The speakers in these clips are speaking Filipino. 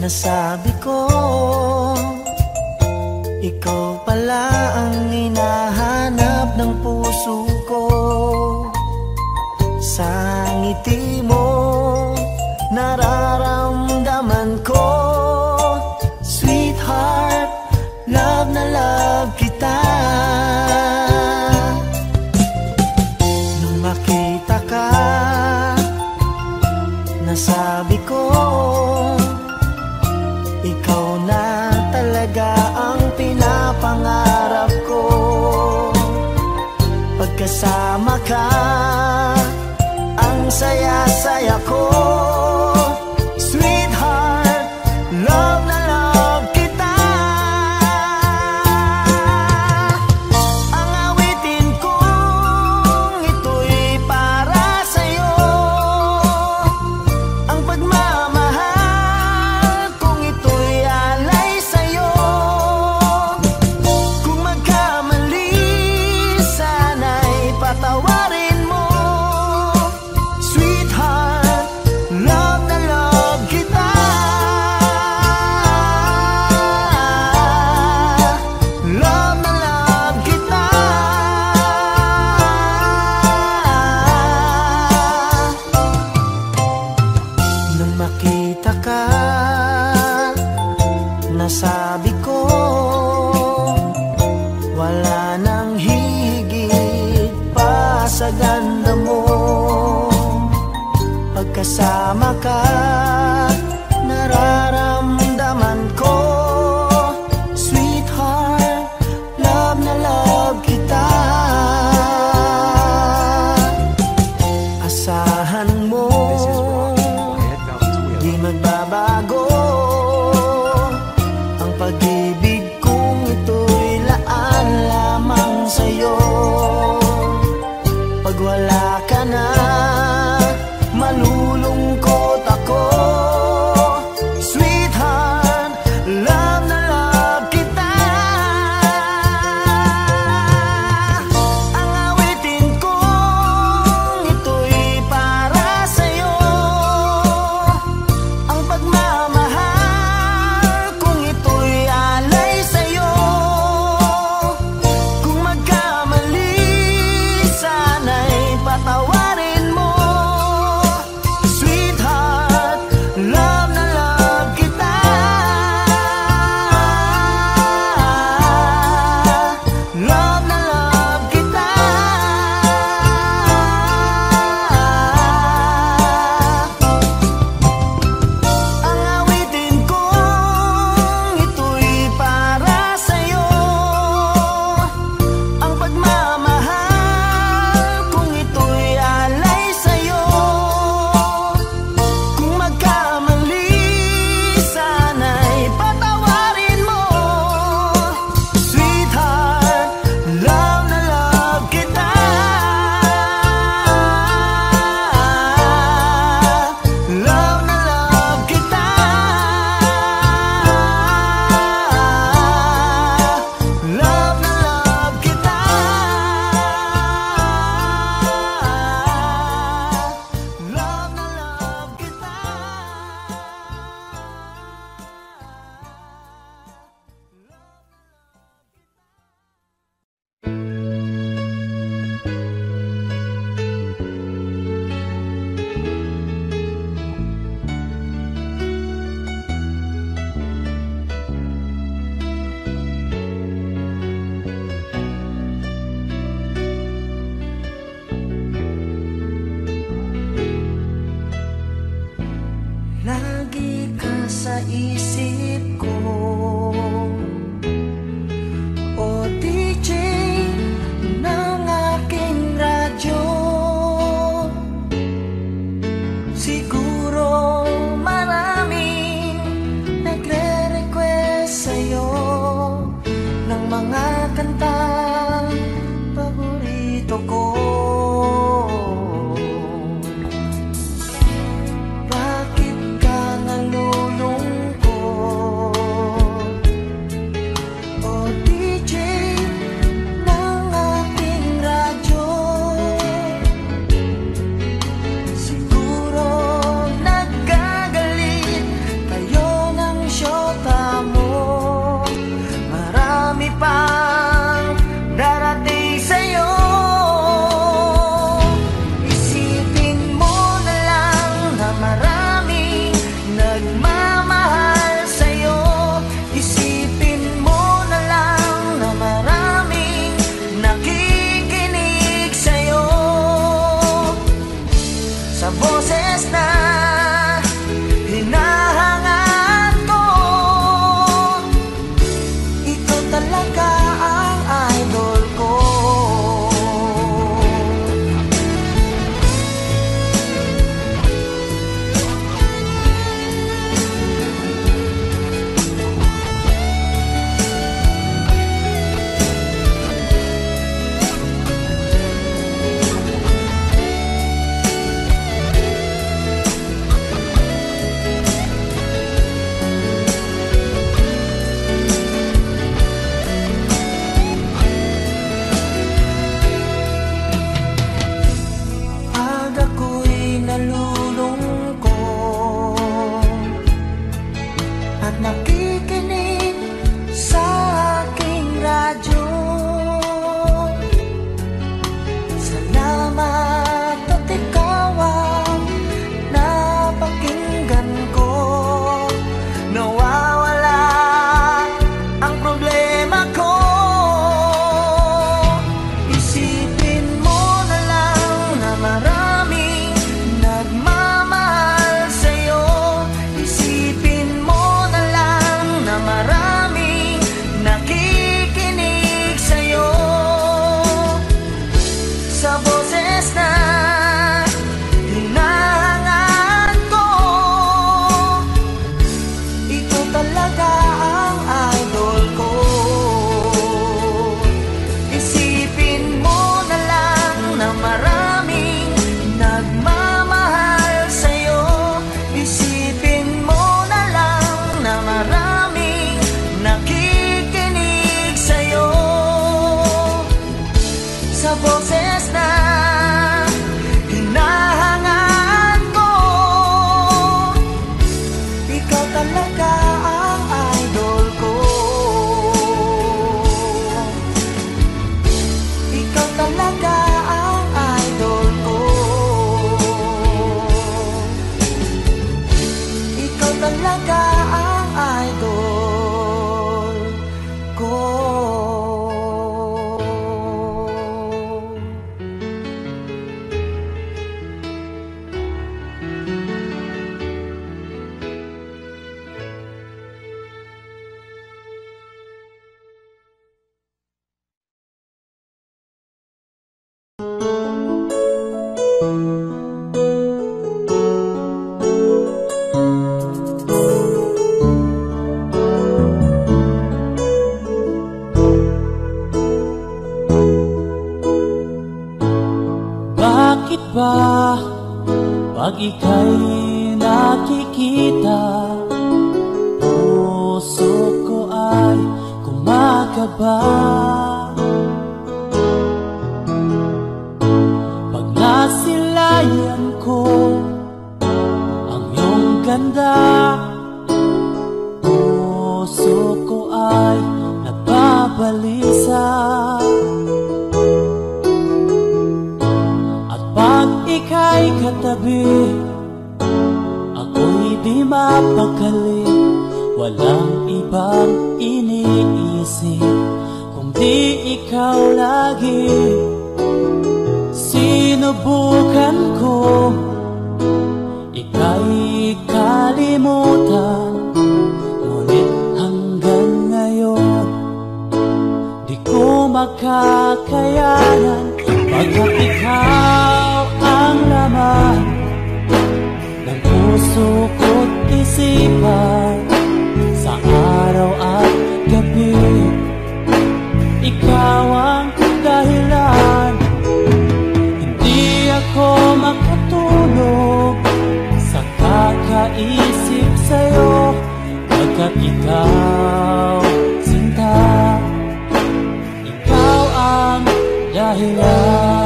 Nasabi ko, ikaw pala ang hinahanap ng puso ko. Sa ngiti mo, nararamdaman ko, sweetheart, love na love kita. Nung makita ka, nasabi ko, ikaw na talaga ang pinapangarap ko. Pagkasama ka, ang saya-saya ko. Sweetheart, love na love kita. Ang awitin kong ito'y para sa'yo. Ang pagmamahal kong ito'y alay sa'yo. Kung magkamali, sana'y patawarin mo. Sweetheart, love na love kita. Love na love kita. Nung makita ka, nasabi ko, wala nang higit pa sa ganda mo. Pagkasama ka, nararamdaman ko, sweetheart, love na love kita. Asahan mo, di magbabago ang pag-ibig kong ito'y laan lamang sa'yo. Pag wala ka na, malulungkot ako. Sweetheart, love na love kita. Ang awitin kong ito'y para sa'yo. Ang pagmamahal kong ito'y alay sa'yo. Kung magkamali, sana'y patawarin mo. Sweetheart, love na love kita. Love na love kita. Ang awitin kong ito'y para sa'yo. Ang pagmamahal kong ito'y alay sa'yo. Kung magkamali, sana'y patawarin mo. Sweetheart, love na love kita. Love na love kita. Love na love kita. Love na love kita. Lagi ka sa isip ko, o DJ ng aking radyo. Siguro maraming nagre-request sa'yo ng mga kantang paborito ko. Bakit ka nalulungkot? talaga ang idol ko. Bakit ba pag ika'y nakikita, puso ko ay kumakaba? Pag nasilayan ko ang iyong ganda, puso ko ay nagbabalisa. Pag ika'y katabi, ako'y di mapakali. Walang ibang iniisip kundi ikaw lagi. Sinubukan ko ika'y kalimutan, ngunit hanggang ngayon di ko makakayanan. Pagkat ikaw ang laman ng puso ko't isipan, sa araw at gabi ikaw ang dahilan. Hindi ako makatulog sa kakaisip sa'yo, pagkat ikaw, sinta, ikaw ang dahilan.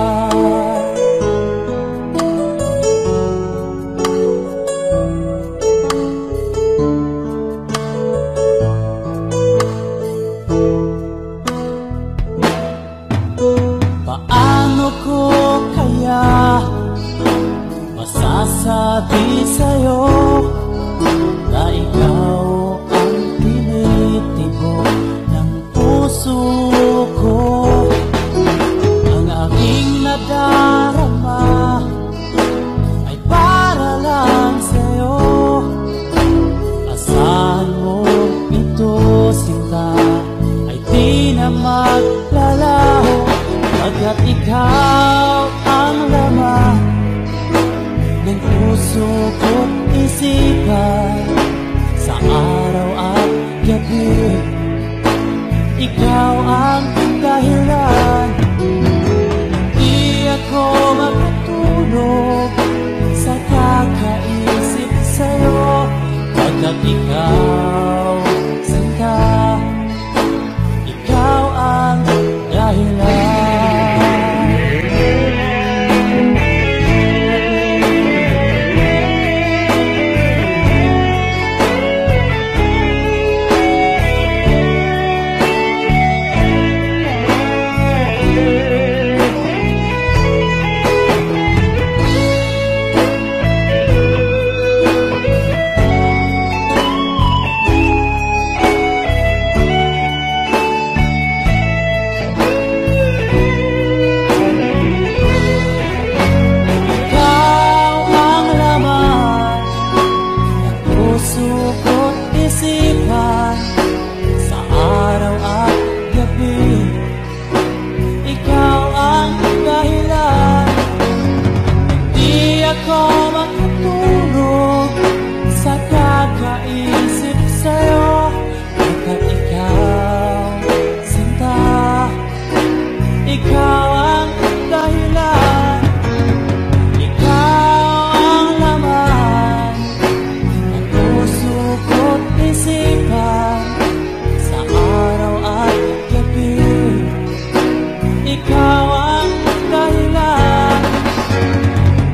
Paano ko kaya masasabi sa'yo na ikaw ang tinitibok ng puso ko? Ang aking nadarama ay para lang sa'yo. Asahan mo ito, sinta, ay di na maglalaho. Pagkat ikaw ang laman ng puso ko't isipan, sa araw at gabi ikaw ang dahilan. Di ako makatulog sa kakaisip sa'yo, pagkat ikaw, sinta, ikaw ang dahilan.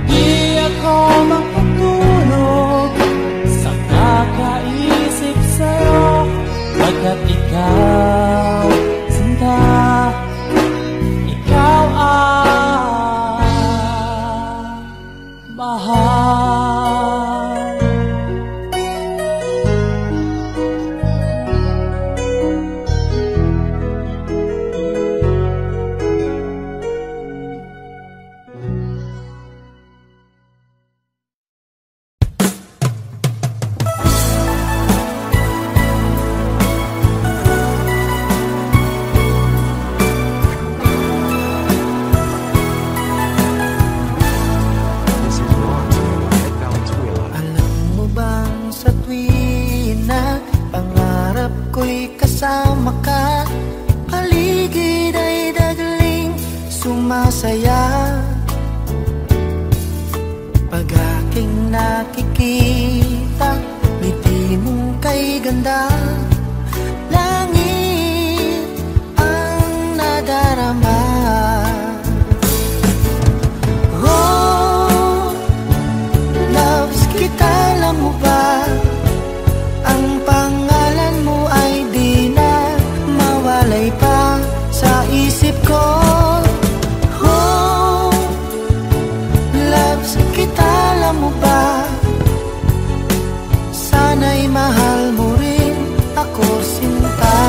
Di ako makatulog sa kakaisip saya pag aking nakikita, ngiti mong kay ganda, langit ang nadarama. Oh, loves kita, alam mo ba? Ang pangalan mo ay di na mawalay pa sa isip ko. Oh, loves kita, alam mo ba? Sana'y mahal mo rin ako, sinta.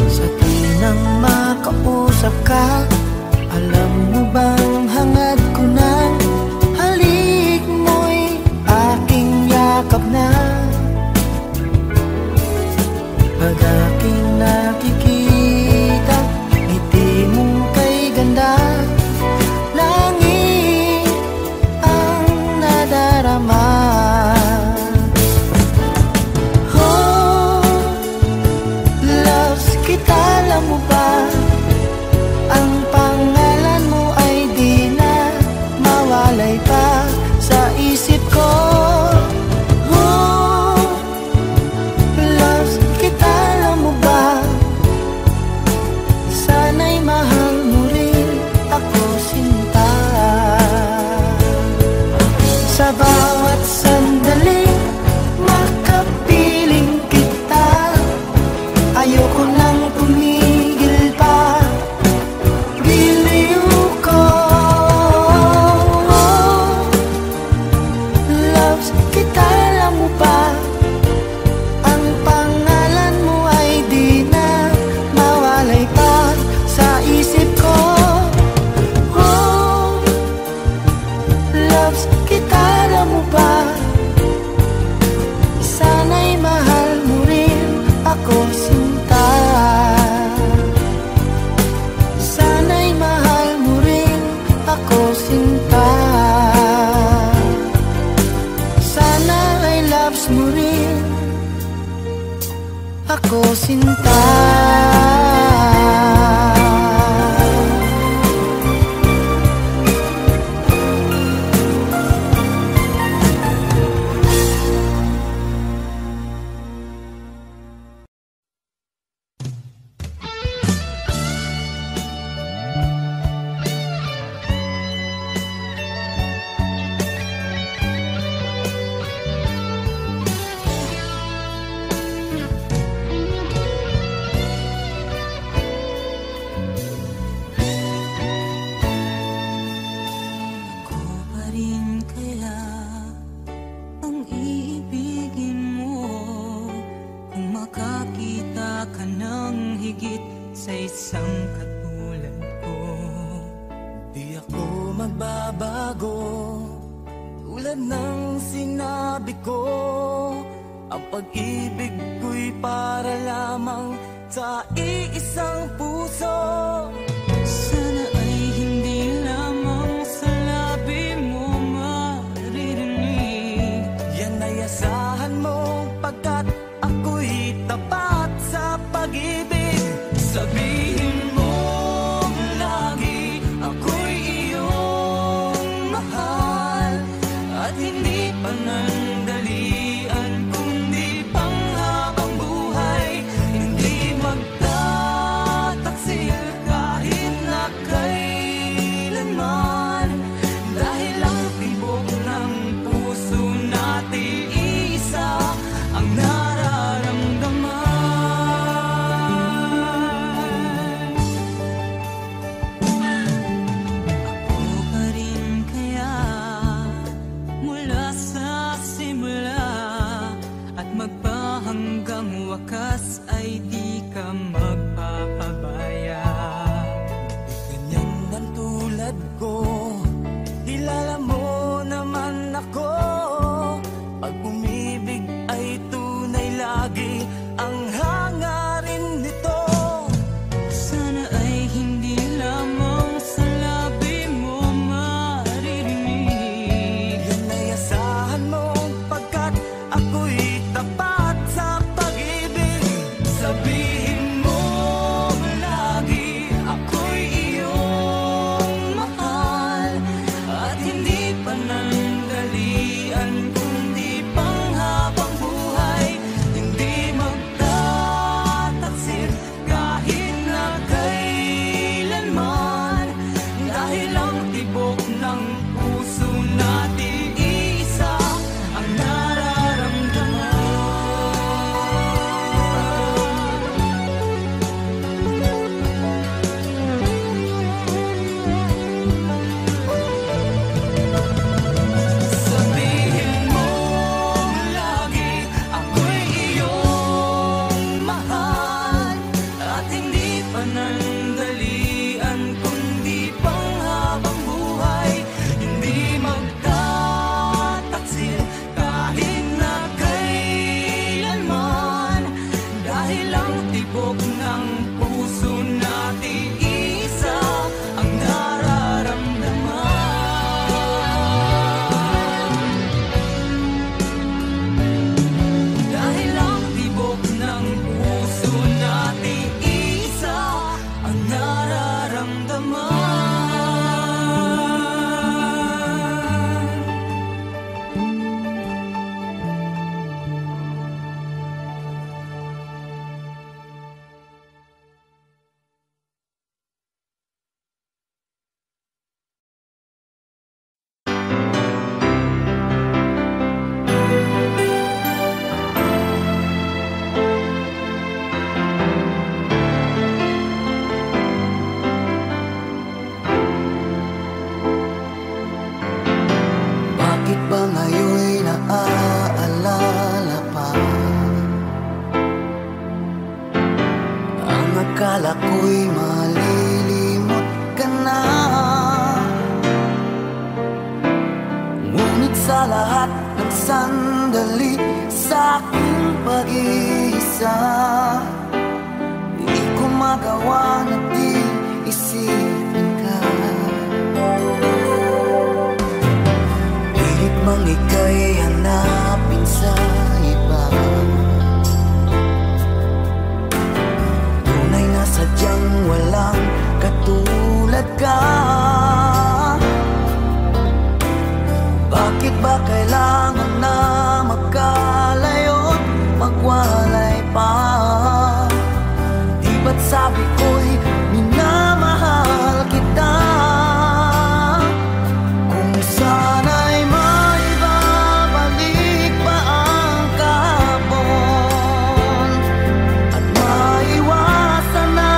Sa tinang makausap ka, alam mo bang hangad ko ng halik mo'y aking yakap na. Pag aking nakikita, ngiti mong kay ganda, langit ang nadarama. Oh, loves kita, alam mo ba? Ang pangalan mo ay di na mawalay pa sa isip ko. Oh, loves kita, alam mo ba? Sana'y mahal mo rin ako, sinta. Sa bawat sandali makapiling kita, ayoko nang tumigil pa. Biliw ko, loves kita, alam mo ba? Ang pangalan mo ay di na mawalay pa sa isip ko. Oh, loves kita, alam mo ba? Sana'y mahal mo rin ako, sinta. Sana'y mahal mo rin ako, sinta. Sana ay loves mo rin ako, sinta. Ako pa rin kaya ang iibigin mo kung makakita ka ng higit sa isang katulad ko? Di ako magbabago, tulad ng sinabi ko. Ang pag-ibig ko'y para lamang sa iisang puso. Sana ay hindi lamang sa labi mo maririnig. Yan ay asahan mo, pagkat ako'y tapat sa pag-ibig. Sabihin mo lagi, ako'y iyong mahal, at hindi panandalian kundi panghabang buhay. Hindi magtagal Sabihin mo lagi ako'y iyong mahal at hindi panandalian kundi panghabang buhay. Hindi magtataksil kahit na kailanman, dahil ang tibok ng puso natin isa ang nararamdaman. Sabihin mo lagi ako'y iyong mahal at hindi panandalian kundi panghabang buhay. Hindi magtataksil kahit na kailanman, dahil ang tibok ng puso natin isa ang nararamdaman. Dahil ang tibok ng puso natin isa ang nararamdaman. Bakit ba ngayon'y naaalala pa ang akala ko'y malilimot ka na? Ngunit sa lahat ng sandali sa aking pag-iisa, di ko magawa na di isipin ka. Pilit mang ika'y hanapin sa iba, tunay na sadyang walang katulad ka. Bakit ba kailangan na magkalayo't magwalay pa? Di ba't sabi ko'y minamahal kita? Kung sana'y maibabalik pa ang kahapon at maiwasan na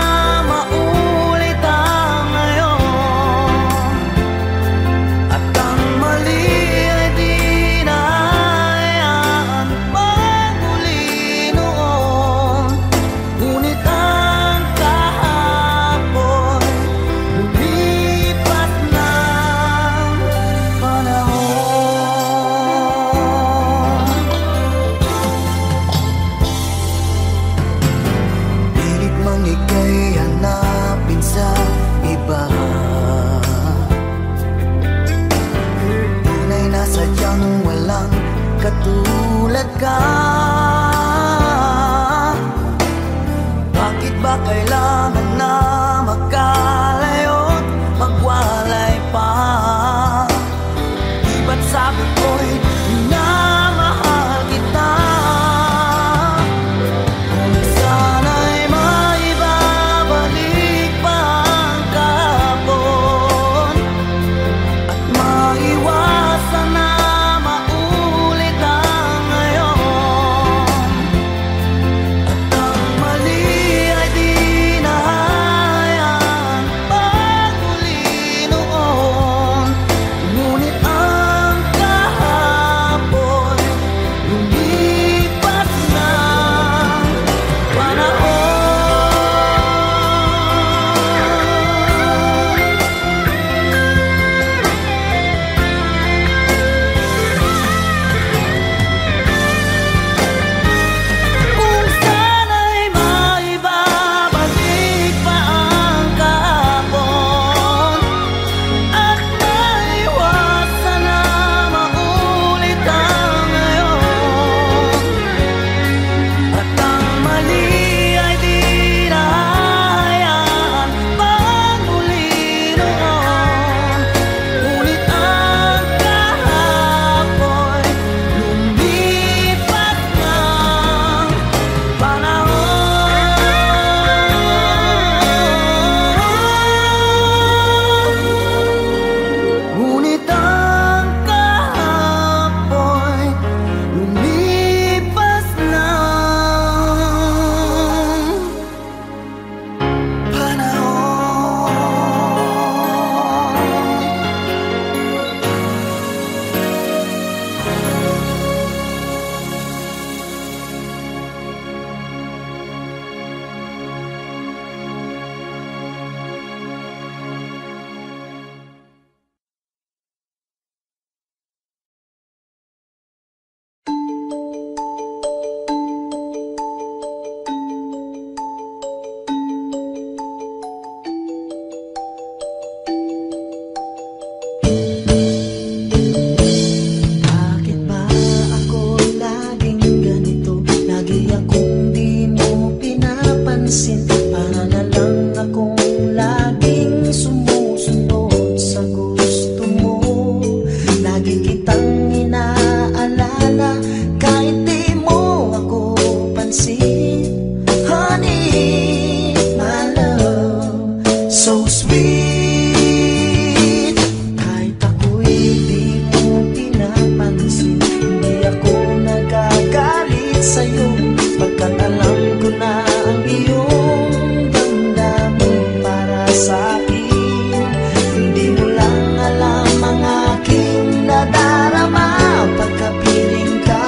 maulit ang ngayon, at ang mali ay di na hayaan magmuli noon. Ngunit ang kahapon lumipat ng panahon. Pilit mang ika'y hanapin sa iba, tunay na sadyang walang katulad ka. Bakit ba kailangan na magkalayo't magwalay pa? Di ba't sabi ko'y minamahal kita? Kung sana'y maibabalik pa ang kahapon at maiwasan na maulit ang ngayon, at ang mali ay di na pansin. Para na lang akong laging sumusunod sa gusto mo. Lagi kitang inaalala kahit di mo ako pansin. Honey, my love, so sweet. Kahit ako'y di mo pinapansin, hindi ako nagagalit sa'yo, pagkat alam ko na ang iyong damdamin para sa'kin. Hindi mo lang alam ang aking nadarama pagkapiling ka.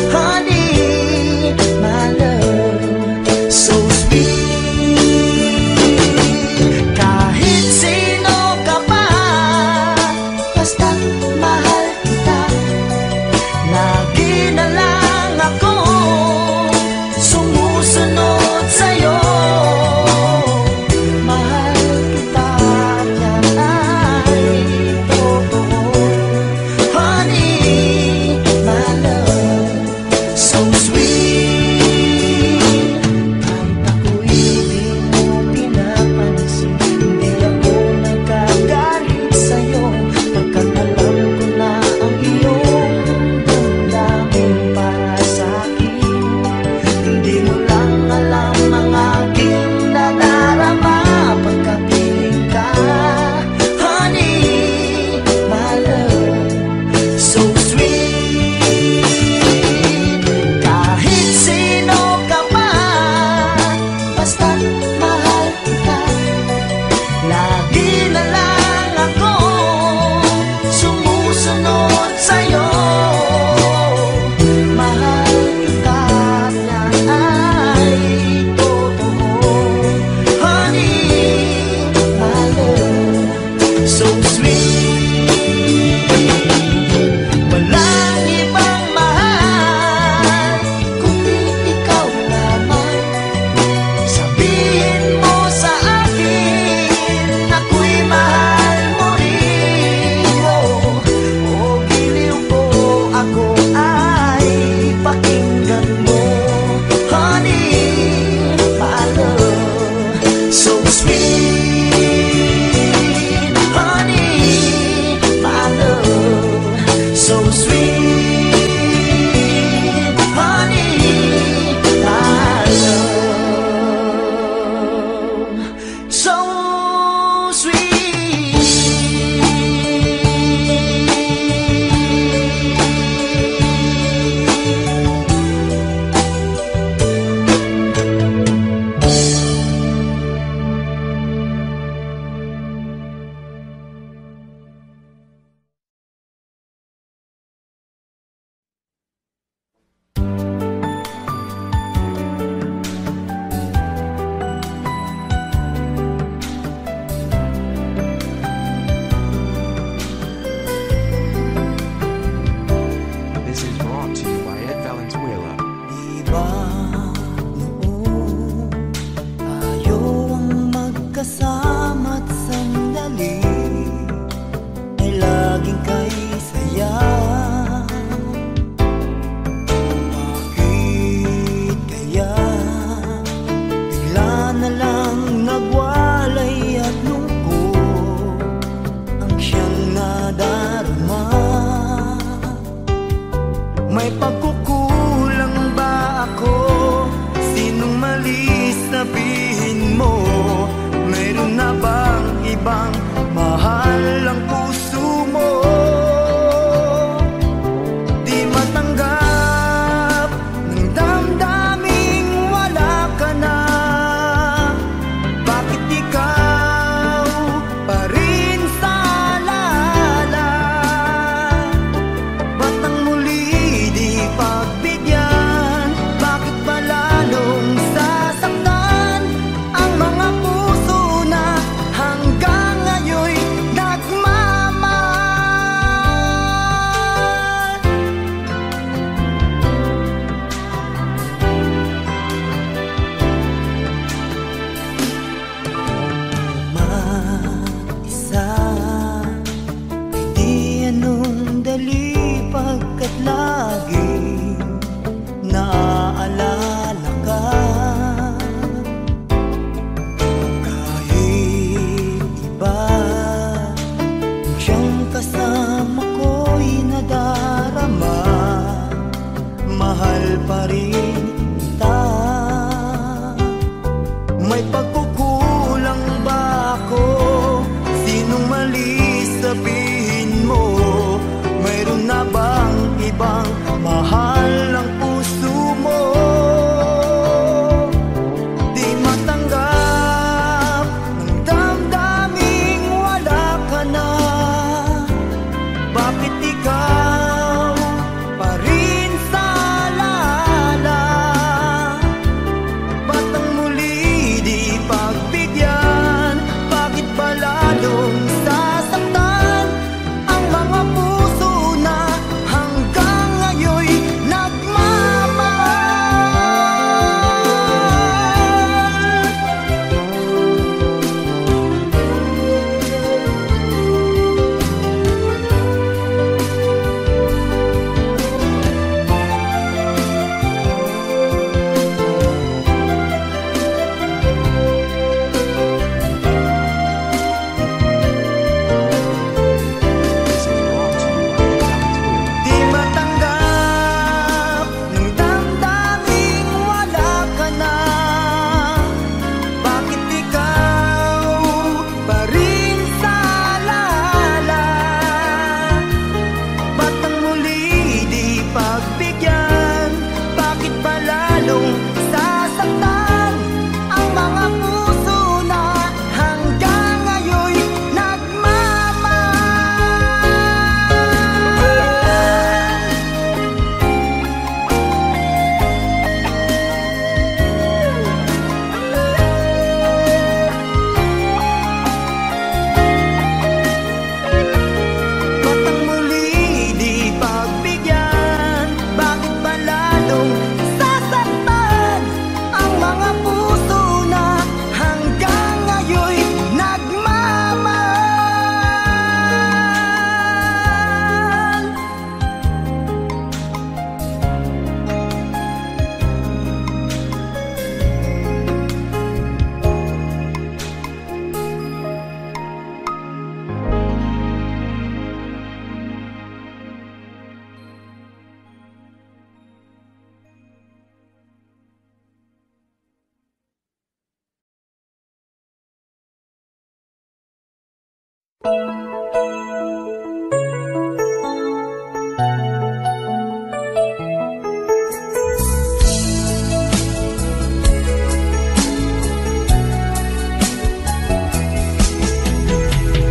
Honey, my love, so pagkukulang ba ako? Sinong mali sabihin mo? Mayroon na bang ibang mahal ang puso mo? Di matanggap ng damdaming wala ka na. Bakit ikaw pa rin sa alala? Ba't ang muli di pagbigyan? Bakit ba lalong sasaktan ang mga puso na hanggang ngayon'y nagmamahal? Di matanggap ng damdaming wala ka na. Bakit ikaw pa rin sa alala? Ba't ang muli di pagbigyan? Bakit ba lalong sasaktan ang mga puso na hanggang ngayon'y nagmamahal? Ba't ang muli di pagbigyan? Bakit ba lalong sasaktan ang mga puso na hanggang ngayon'y nagmamahal?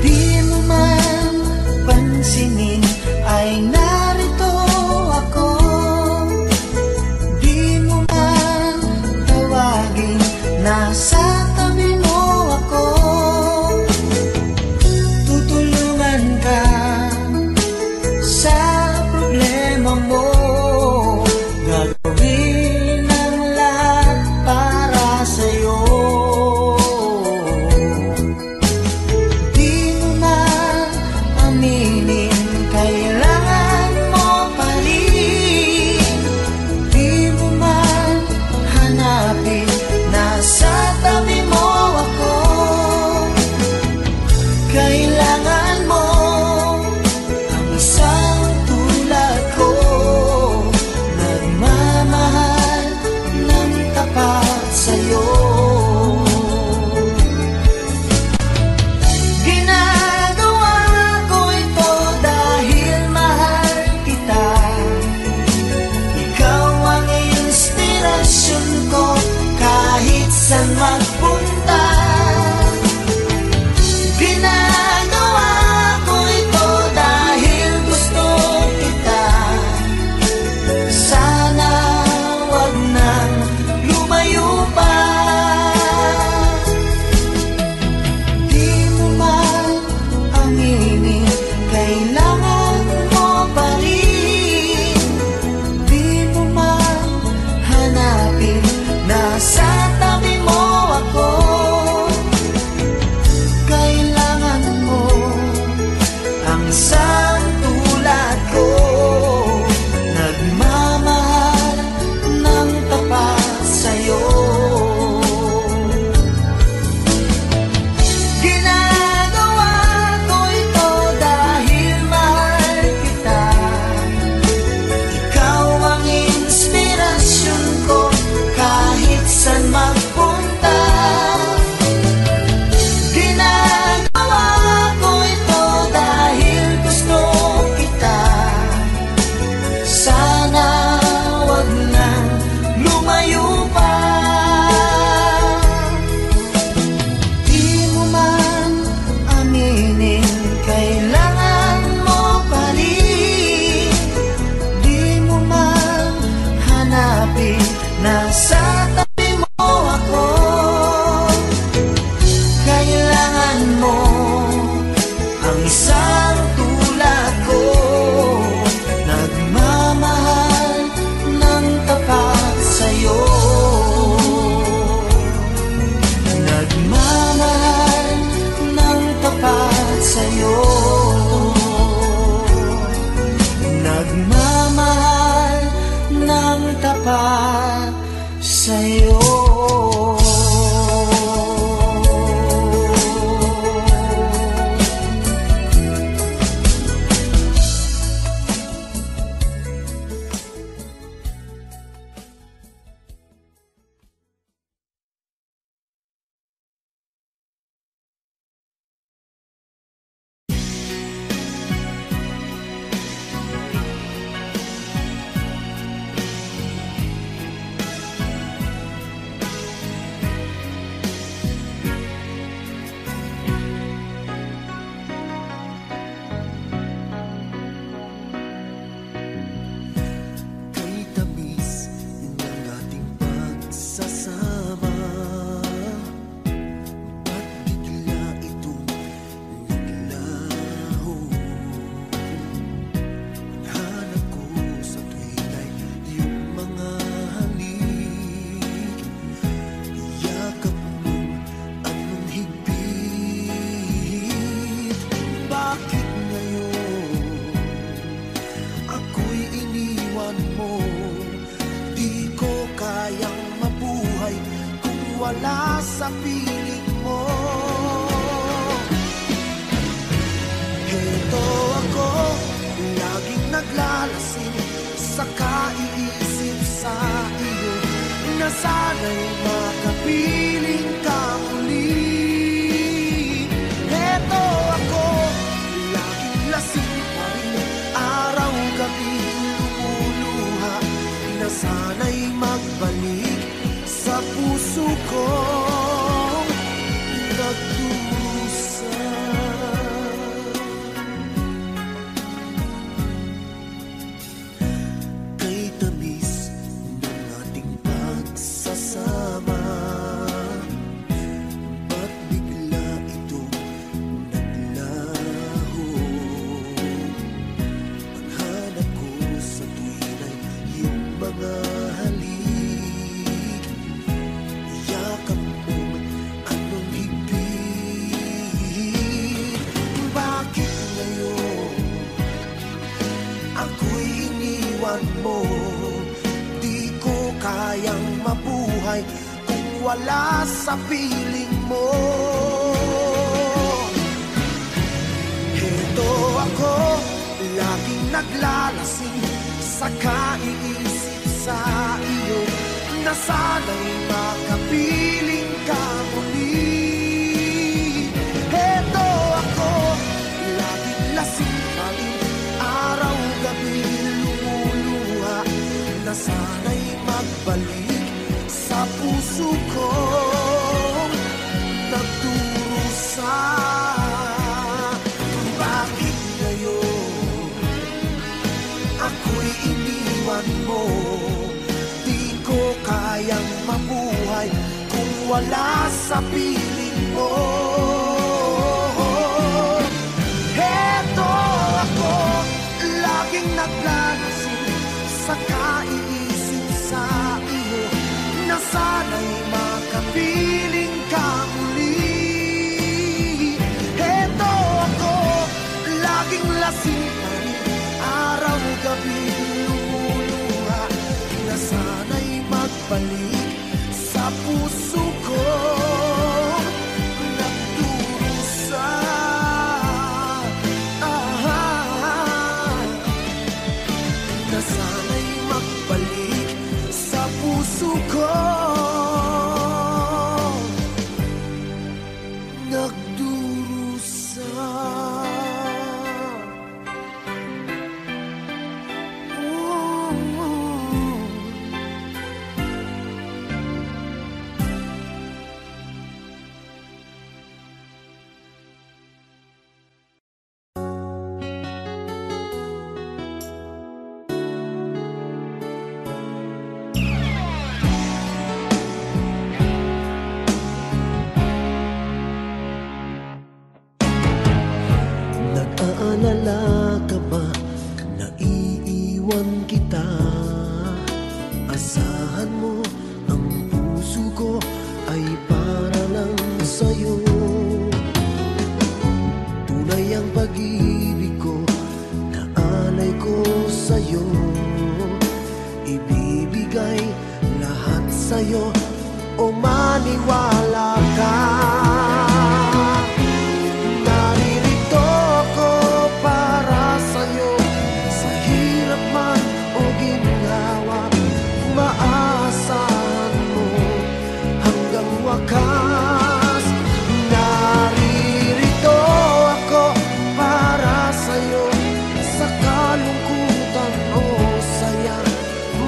Di mo man pansinin ay narito ako. Di mo man tawagin, nasa tabi mo ako. Tutulungan ka sa problema mo. Gagawin ang lahat para sa'yo. Di mo man aminin, kailangan mo pa rin. Di mo man hanapin, nasa tabi mo ako. Kailangan mo ang isang tulad ko, nagmamahal ng tapat sa'yo. Ginagawa ko ito dahil mahal kita. Ikaw ang inspirasyon ko kahit saan magpunta. Ginagawa ko ito dahil gusto kita. Sana wag nang lumayo pa. Di mo man aminin, kailangan mo pa rin. Di mo man hanapin, nasa tabi mo ako. wala sa piling mo. Heto ako, laging naglalasing sa kaiisip sa iyo, na sana'y makapiling ka muli. Heto ako, laging lasing pa rin, araw-gabi lumuluha, na sana'y magbalik sa puso kong nagdusa. Kay tamis ng ating pagsasama, ba't bigla itong naglaho? Ang hanap ko sa tuwin ay iyong mga halik, yakap mong anong higpit. Bakit ngayon ako'y iniwan mo? Di ko kayang mabuhay kung wala sa piling mo. Heto ako, laging naglalasing sa kaiisip sa iyo, na sana'y makapiling ka muli. Heto ako, laging lasing pa rin, araw-gabi lumuluha, na sana'y magbalik sa puso ko nagdurusa. Bakit ngayon ako'y iniwan mo? Di ko kayang mabuhay kung wala sa piling mo. Heto ako, laging naglalasing sa kaiisip sa iyo, na sana'y makapiling ka muli. Heto ako, laging lasing pa rin, araw-gabi lumuluha, na sana'y magbalik sa puso ko nagdurusa. Na sana'y magbalik sa puso ko nagdurusa. Nag-aalala ka ba na iiwan kita? Asahan mo, ang puso ko ay para lang sa'yo. Tunay ang pag-ibig ko, na alay ko sa'yo. Ibibigay lahat sa'yo, o maniwala ka. Wakas, naririto ako para sa'yo, sa kalungkutan o saya,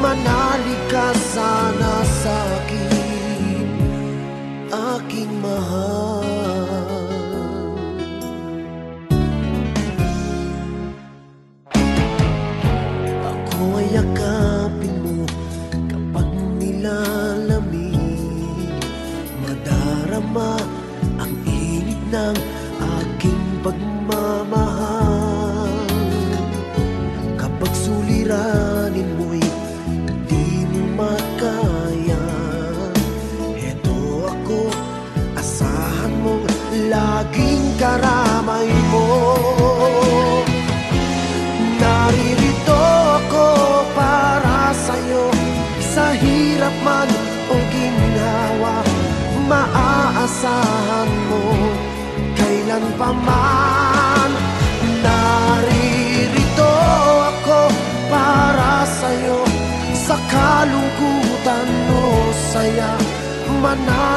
manalig ka sana sa'kin, aking mahal. Ako ay yakapin mo kapag nilalamig, madarama ang init ng aking pagmamahal. Kapag suliranin mo'y di mo makaya, heto ako, asahan mong laging karamay mo. Naririto ako para sa'yo, sa hirap man o ginhawa,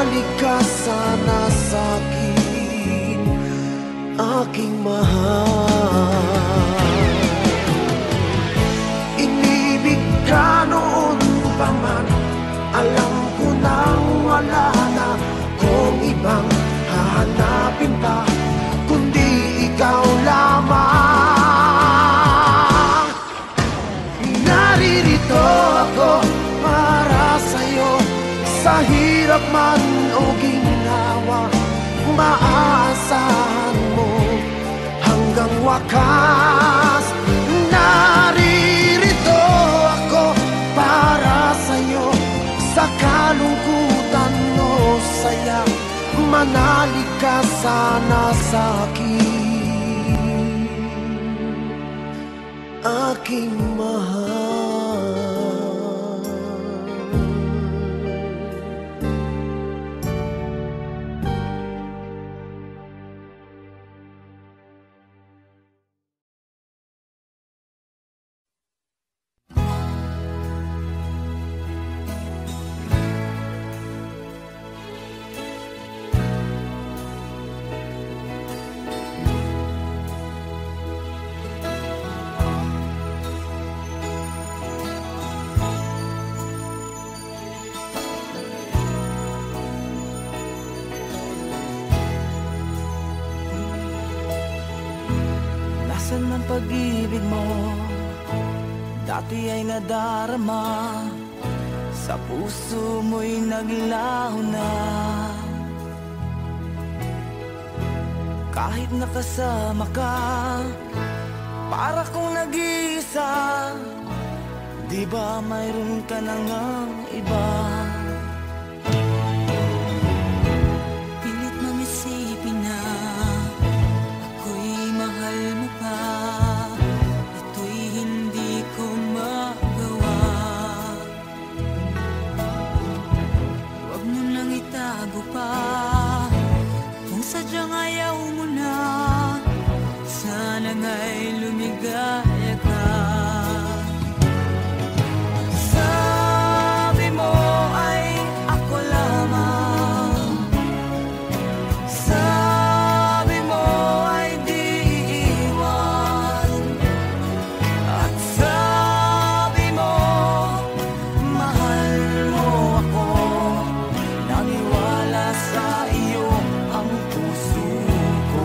Manalig ka sana sa'kin, aking mahal. Inibig ka noon pa man, alam ko nang wala na kung ibang hahanapin pa, kundi ikaw lamang. Naririto ako para sa'yo, sa hirap man o ginhawa, maaasahan mo hanggang wakas. Naririto ako para sa'yo, sa kalungkutan o saya, manalig ka sana sa'kin, aking mahal. Nasaan ang pag-ibig mo? Dati ay nadarama, sa puso mo'y naglaho na. Kahit nakasama ka, para kong nag-iisa. Di ba mayroon ka na ngang iba? Pilit mang isipin na ako'y mahal mo pa, ito'y hindi ko magawa. Huwag mo nang itago pa, kung sadyang ayaw mo na, sana nga'y lumigaya ka. Sabi mo ay ako lamang, sabi mo ay di iiwan, at sabi mo mahal mo ako. Naniwala sa iyo ang puso ko.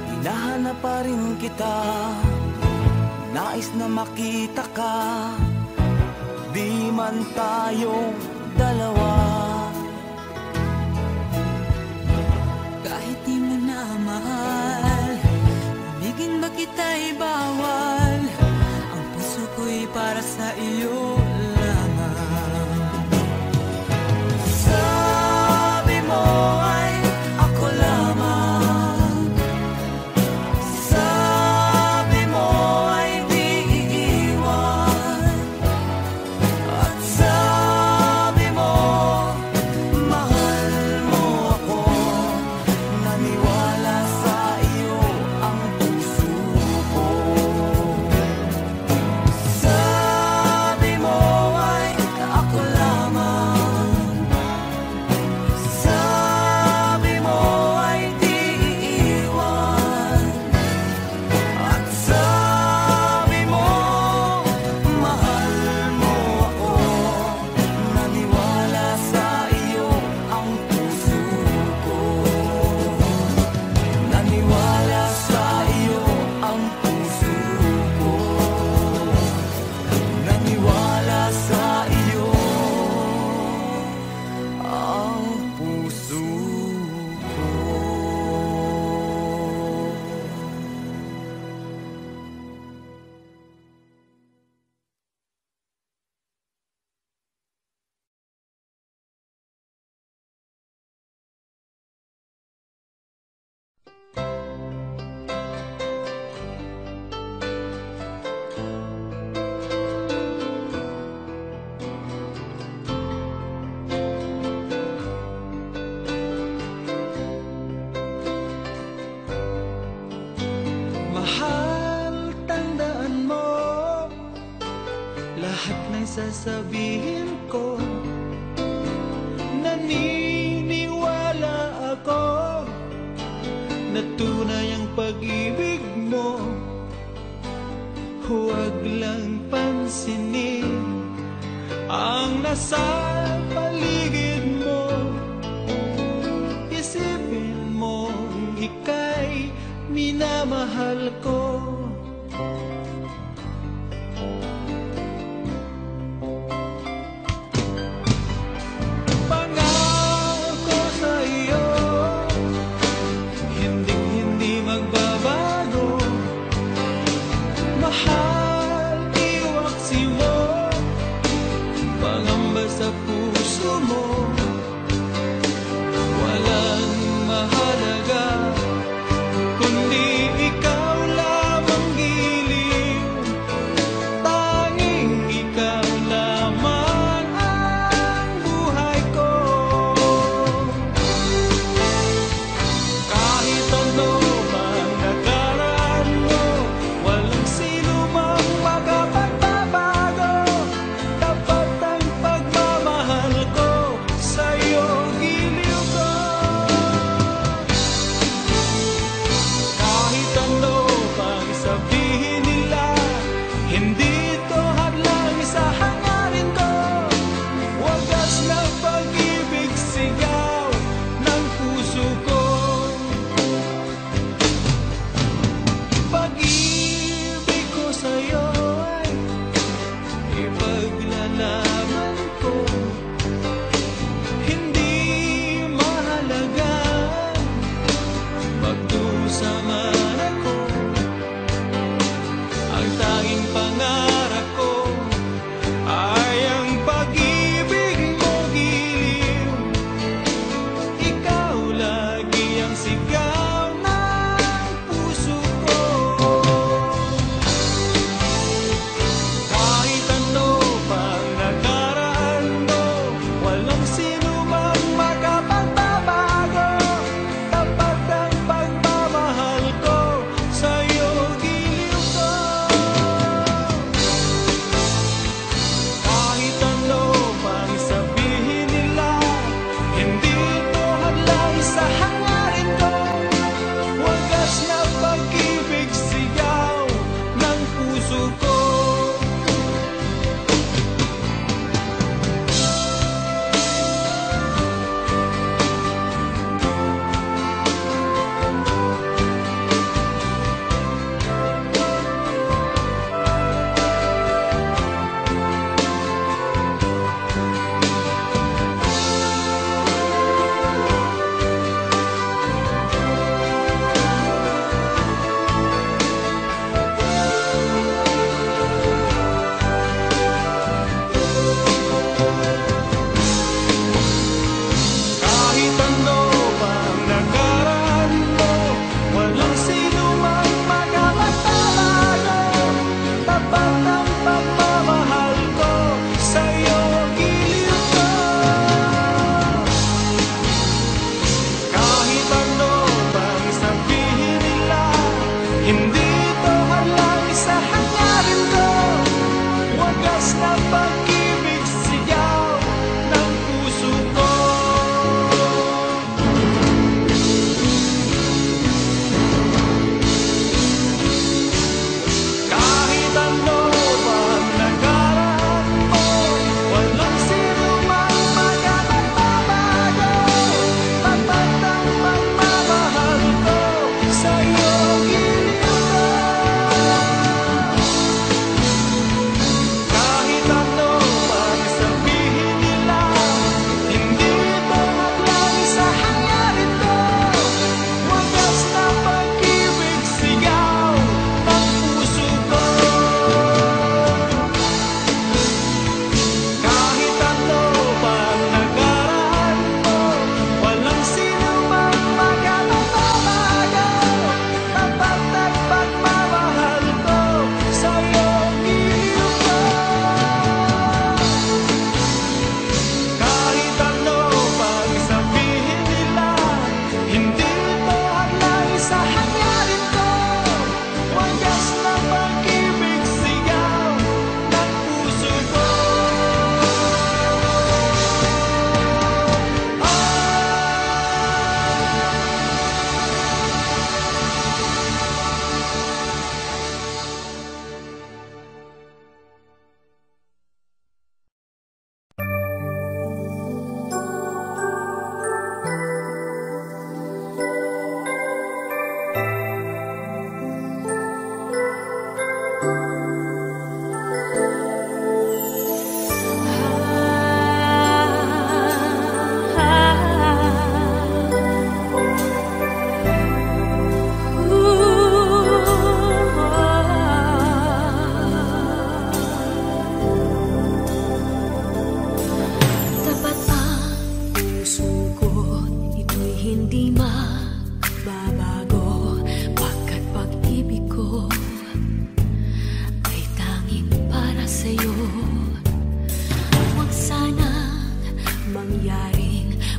Hinahanap pa rin kita, nais na makita ka, di man tayong dalawa. Kahit di mo na mahal, ibigin ba kita'y bawal? Ang puso ko'y para sa iyo sasabihin ko. Naniniwala ako na tunay ang pag-ibig mo. Huwag lang pansinin ang nasa paligid mo. Isipin mo ika'y minamahal ko. Pangako sa iyo, hindi magbabago. Mahal, iwaksi mo, pangamba sa puso mo. Walang mahalaga kundi ikaw lamang giliw.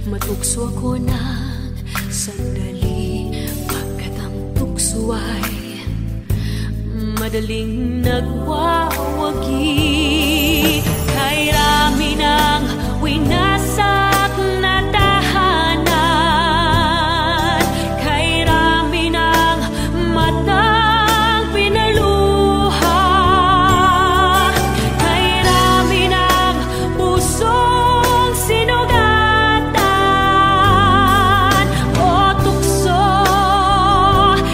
Matukso ako ng sandali, pagkat ang tukso ay madaling nagwawagi. Kay rami ng winasak na tahanan, kay rami ng matang pinaluha, kay rami ng pusong sinugatan. O tukso,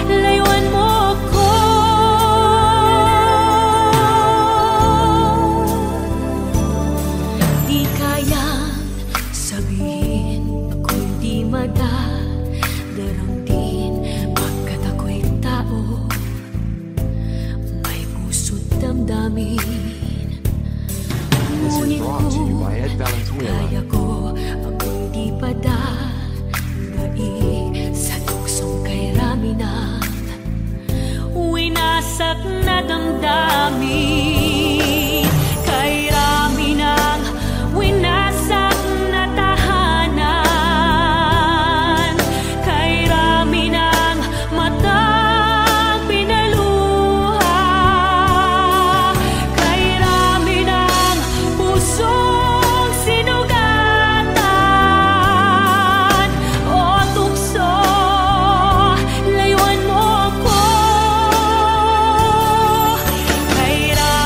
layuan mo ko. Di kayang sabihin ako'y di madaramdin, pagkat ako'y tao, may puso't damdamin. Ngunit kung kaya ko ako'y di padadai sa tuksong kay rami ng winasak na damdamin, kay rami ng winasak na tahanan, kay rami ng matang pinaluha, kay rami ng pusong sinugatan. O tukso, layuan mo ko. Kay rami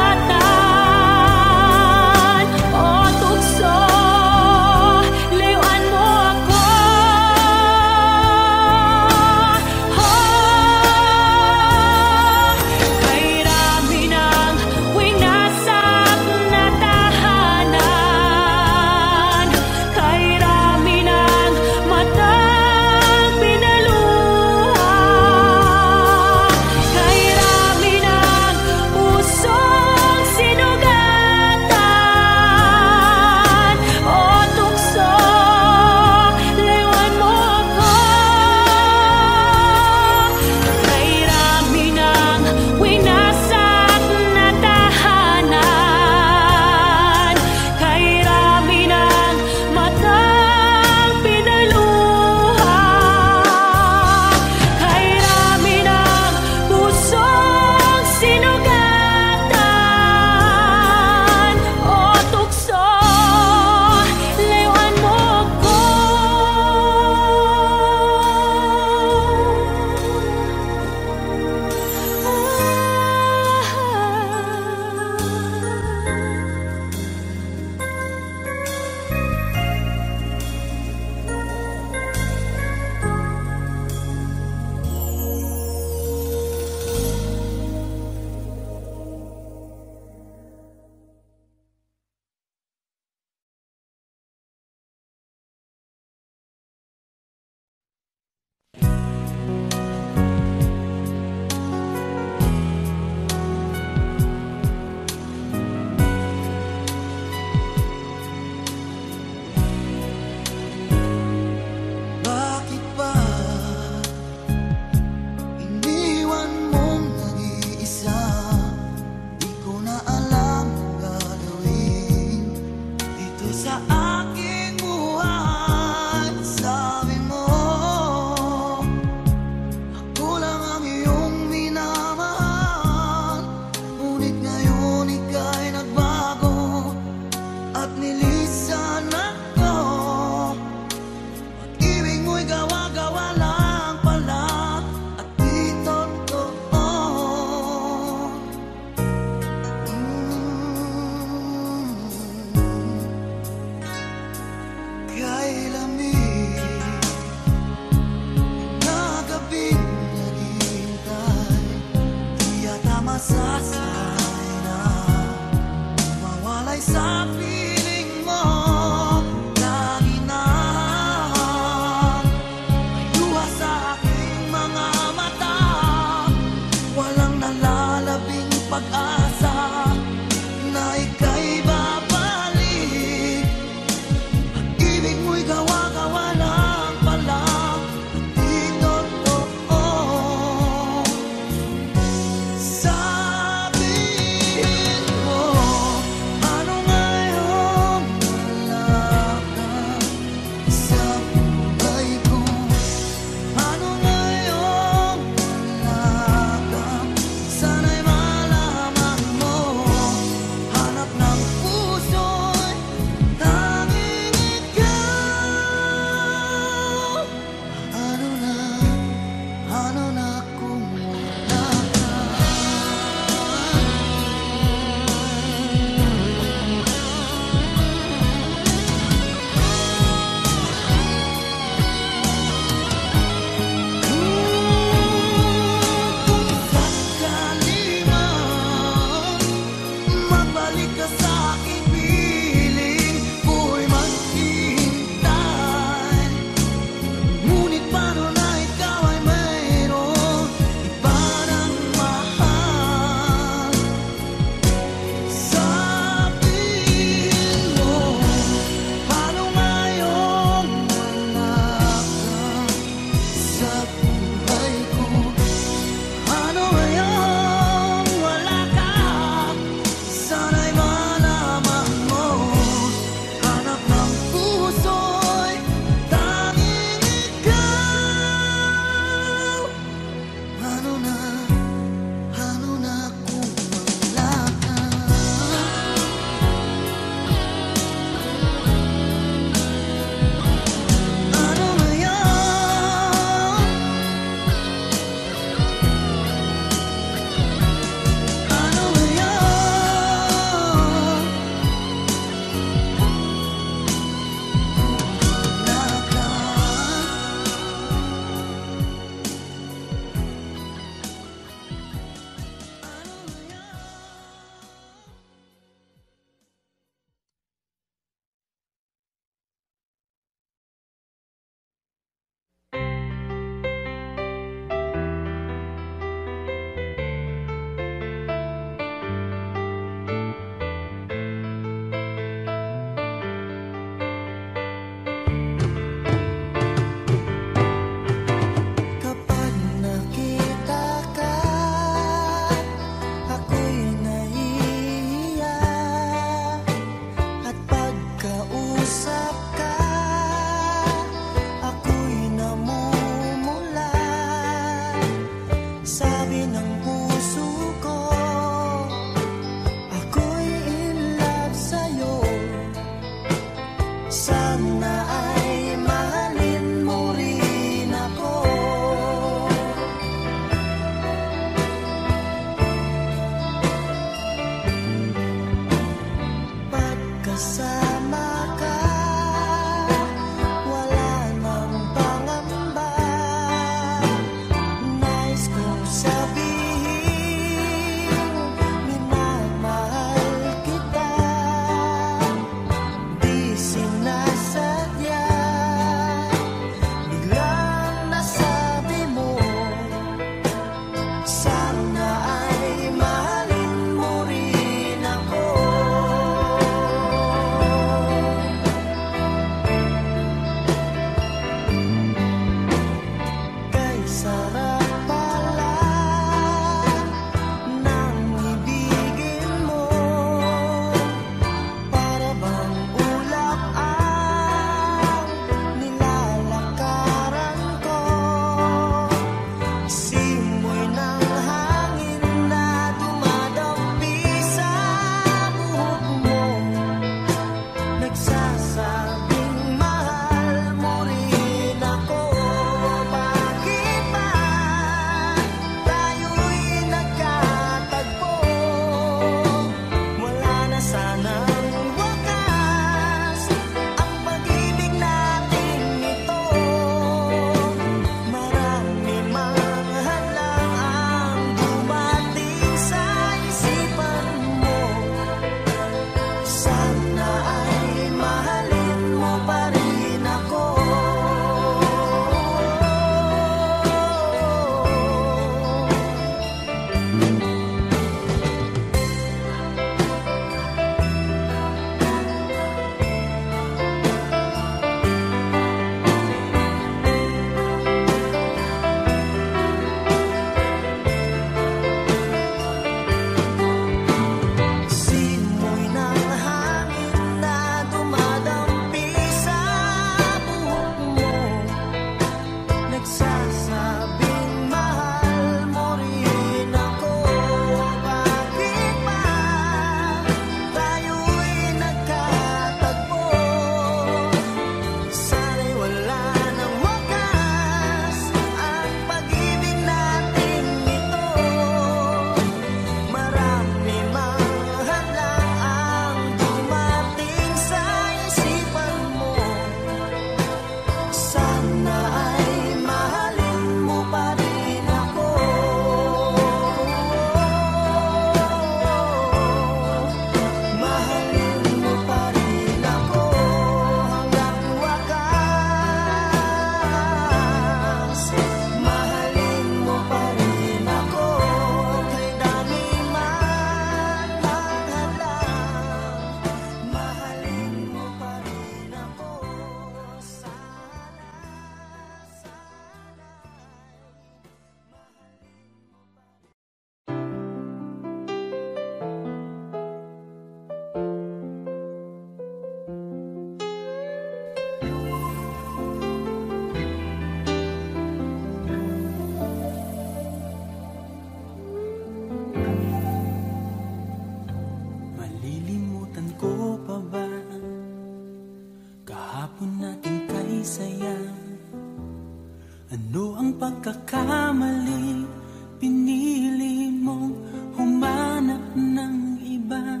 Ano ang pagkakamali? Pinili mong humanap ng iba.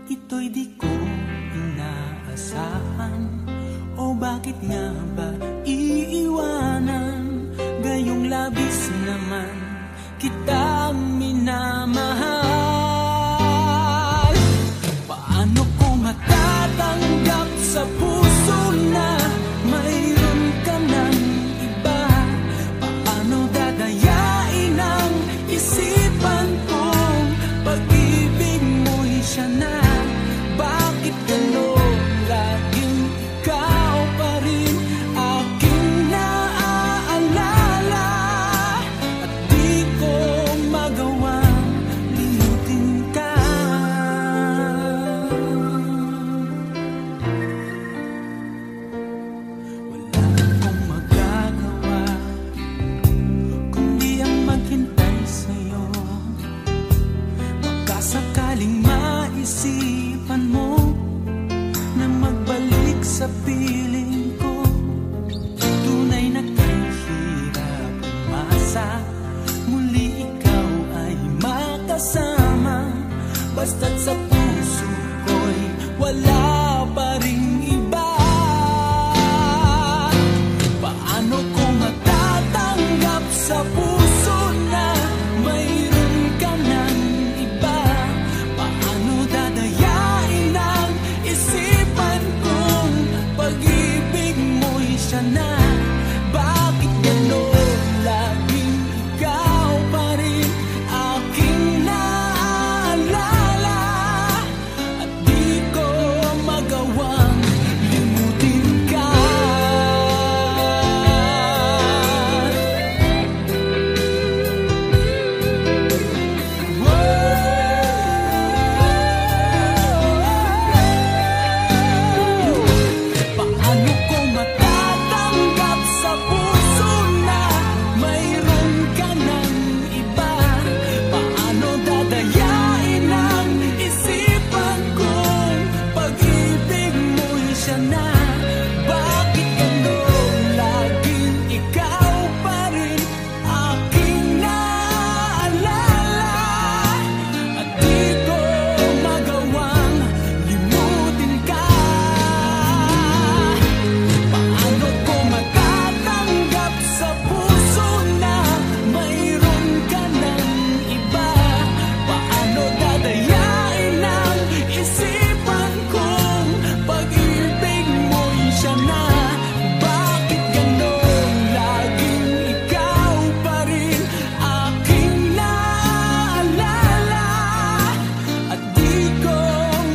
Ito'y di ko inaasahan. O bakit nga ba iiwanan? Gayong labis naman kitang minamahal. Paano ko matatanggap sa puso na mayroon ka ng iba? Paano dadayain ang isipan kong pag-ibig mo'y siya na? Bakit gano'n laging ikaw pa rin aking naaalala? At di ko magawang limutin ka. Wala akong magagawa kundi ang maghintay sa'yo. Baka sakaling maisipan mo na magbalik sa piling ko. Tunay na kahirap umasa, muli ikaw ay makasama. Basta't sa puso ko'y wala pa ring iba. Paano ko matatanggap sa puso na mayroon ka ng iba? Paano dadayain ang isipan kong pag-ibig mo'y siya na? Bakit gano'n laging ikaw pa rin aking naaalala? At di ko magawang limutin ka. Paano ko matatanggap sa puso na mayroon ka ng iba? Paano dadayain ang isipan kong pag-ibig mo'y siya na? Bakit gano'n laging ikaw pa rin aking naaalala? At di ko magawang limutin ka. Paano ko matatanggap sa puso na mayroon ka ng iba? Paano dadayain ang isipan kong pag-ibig mo'y siya na? Bakit gano'n laging ikaw pa rin aking naaalala? At di ko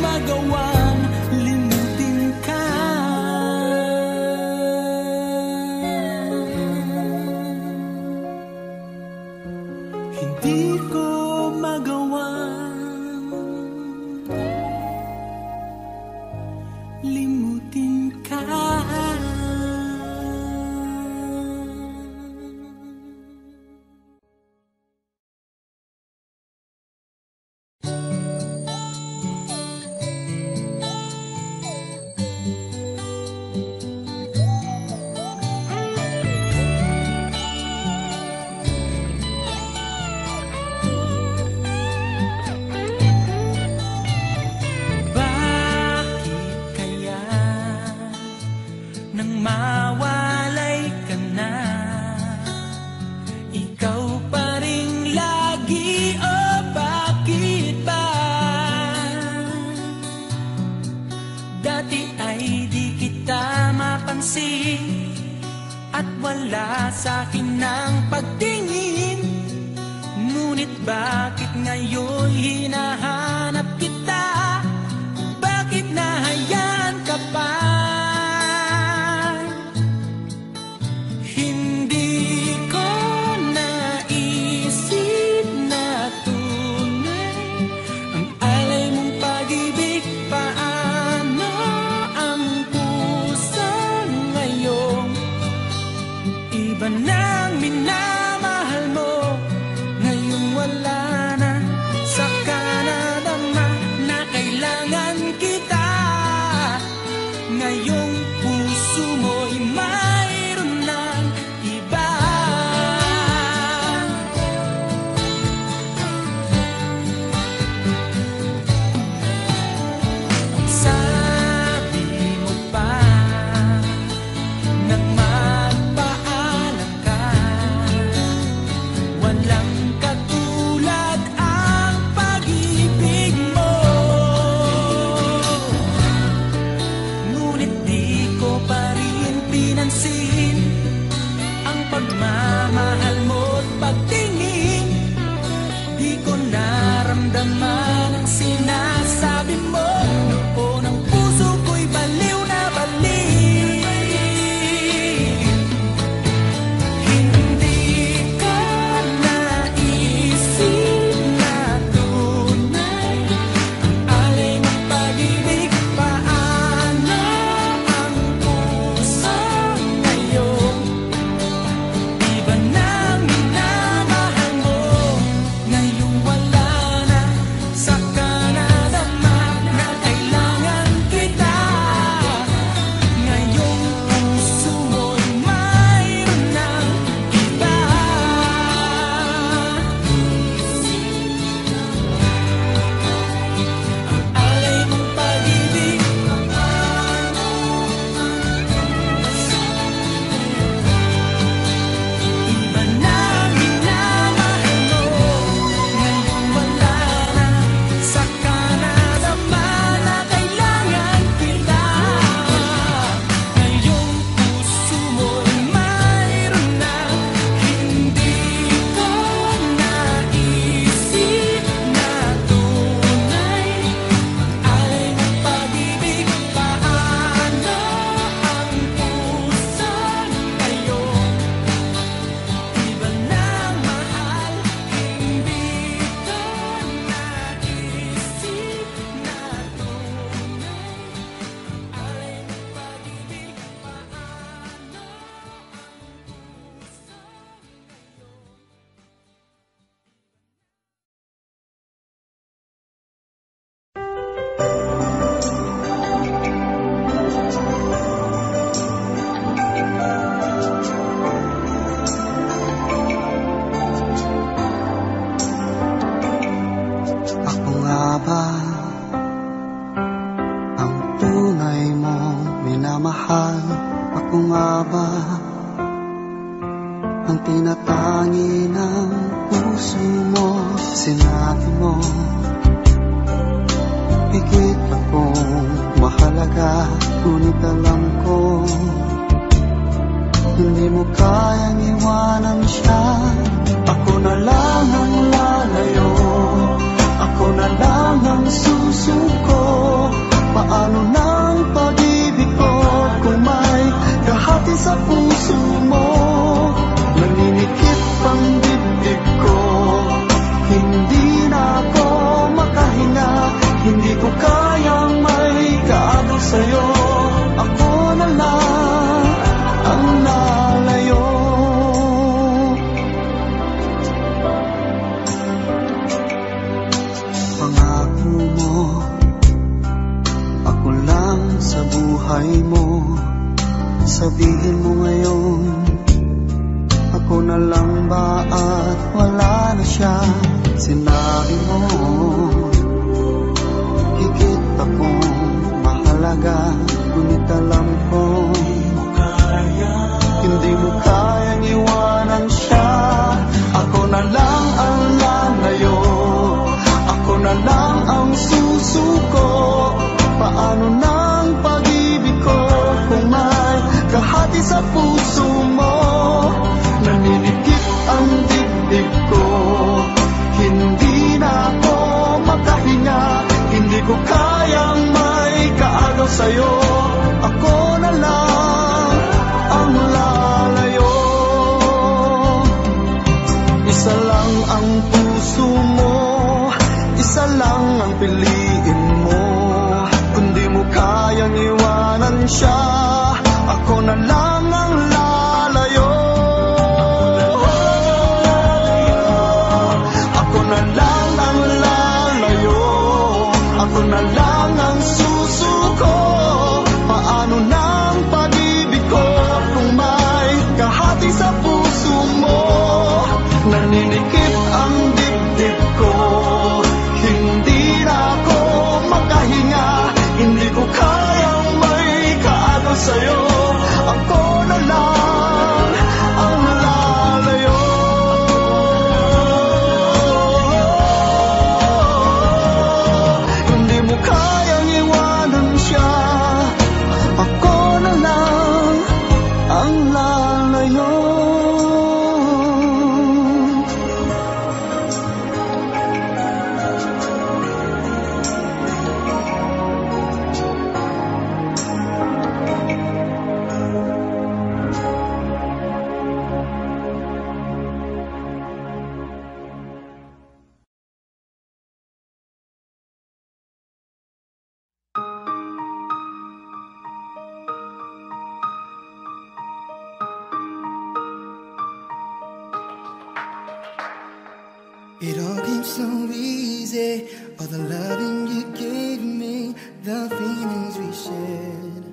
magawang limutin ka. Hindi ko magawang limutin ka. Bakit kaya nang mawalay ka na, ikaw pa rin lagi? O bakit ba? Dati ay di kita mapansin at wala sa'kin ng pagtingin. Ngunit bakit ngayon hinahanap kita? Bakit nahayaan ka pa? Hindi ko naisip na tunay ang alay mong pag-ibig. Paano ang puso ngayon? Iba nang minamahal mo. Ngayong wala na, saka nadama na kailangan kita. Ngayong puso mo'y mayroon ng iba. pagmamahal mo't pagtingin, di ko naramdaman ang sinasabi mo. Noon ang puso ko'y baliw na baliw. Hindi ko naisip na tunay ang alay ng pag-ibig. Paano ang puso ngayon? Di ba nang minamahal mo? Ngayong wala na, saka nadama na kailangan kita. Ngayong puso mo'y mayroon ng iba. Ang alay mong pag-ibig, iba nang minamahal mo. Ngayong wala na, saka nadama na kailangan kita. Ngayong puso mo'y mayroon na, hindi ko naisip na tunay ang alay ng pag-ibig. Paano ang puso ngayon? Iba nang mahal, hindi ko naisip na tunay ang alay ng pag-ibig. Paano ang puso Ako nga ba ang tunay mong minamahal? Ako nga ba ang tinatangi ng puso mo? Sinabi mo higit akong mahalaga, ngunit alam ko hindi mo kayang iwanan siya. Ako na lang ang lalayo, ako na lang ang susuko. Paano nang pag-ibig ko kung may kahati sa puso mo? Naninikip ang dibdib ko, hindi na ako makahinga. Hindi ko kayang may kaagaw sa'yo. Ako na lang ang lalayo. Pangako mo, ako lang sa buhay mo. Sabihin mo ngayon, ako na lang ba at wala na siya? Sinabi mo higit akong mahalaga, ngunit alam ko hindi mo kayang iwanan siya. Ako na lang ang lalayo, ako na lang ang susuko. Paano nang pag-ibig ko kung may kahati sa puso mo? Naninikip ang dibdib ko, hindi na ako makahinga. Hindi ko kayang may kaagaw sa'yo. Ako na lang ang lalayo. Isa lang ang puso mo, isa lang ang piliin mo. Kung di mo kayang iwanan siya, ako na lang ang lalayo. Ako na lang ang lalayo, ako na lang ang susuko. Paano nang pag-ibig ko kung may kahati sa puso mo? Naninikip ang dibdib ko, hindi na ako makahinga. Hindi ko kayang may kaagaw sa'yo. Ako na lang ang lalayo. Hindi mo kaya It all came so easy, all the loving you gave me, the feelings we shared.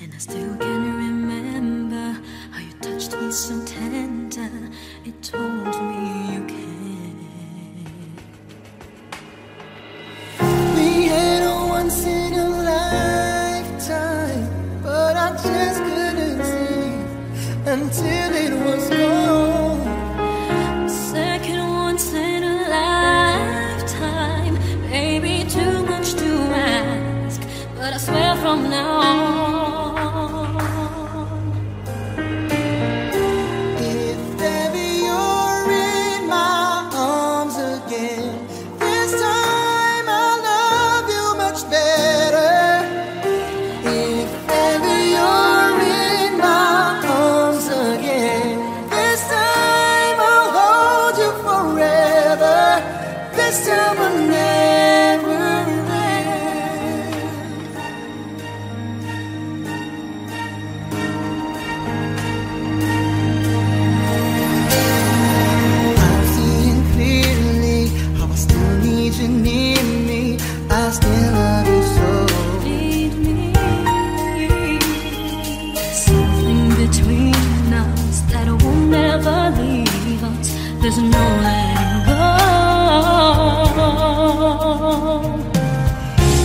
And I still can remember how you touched me so tender. It told me you cared. We had a once in a lifetime, but I just couldn't see until it was gone. Second once in a lifetime, maybe too much to ask, but I swear from now on, if ever you're in my arms again, this time I'll love you much better. If ever you're in my arms again, this time I'll hold you forever. This time I'll never end. I'm seeing clearly how I still need you near me. I still love you so. lead me. Something between us that will never leave us. There's no letting go.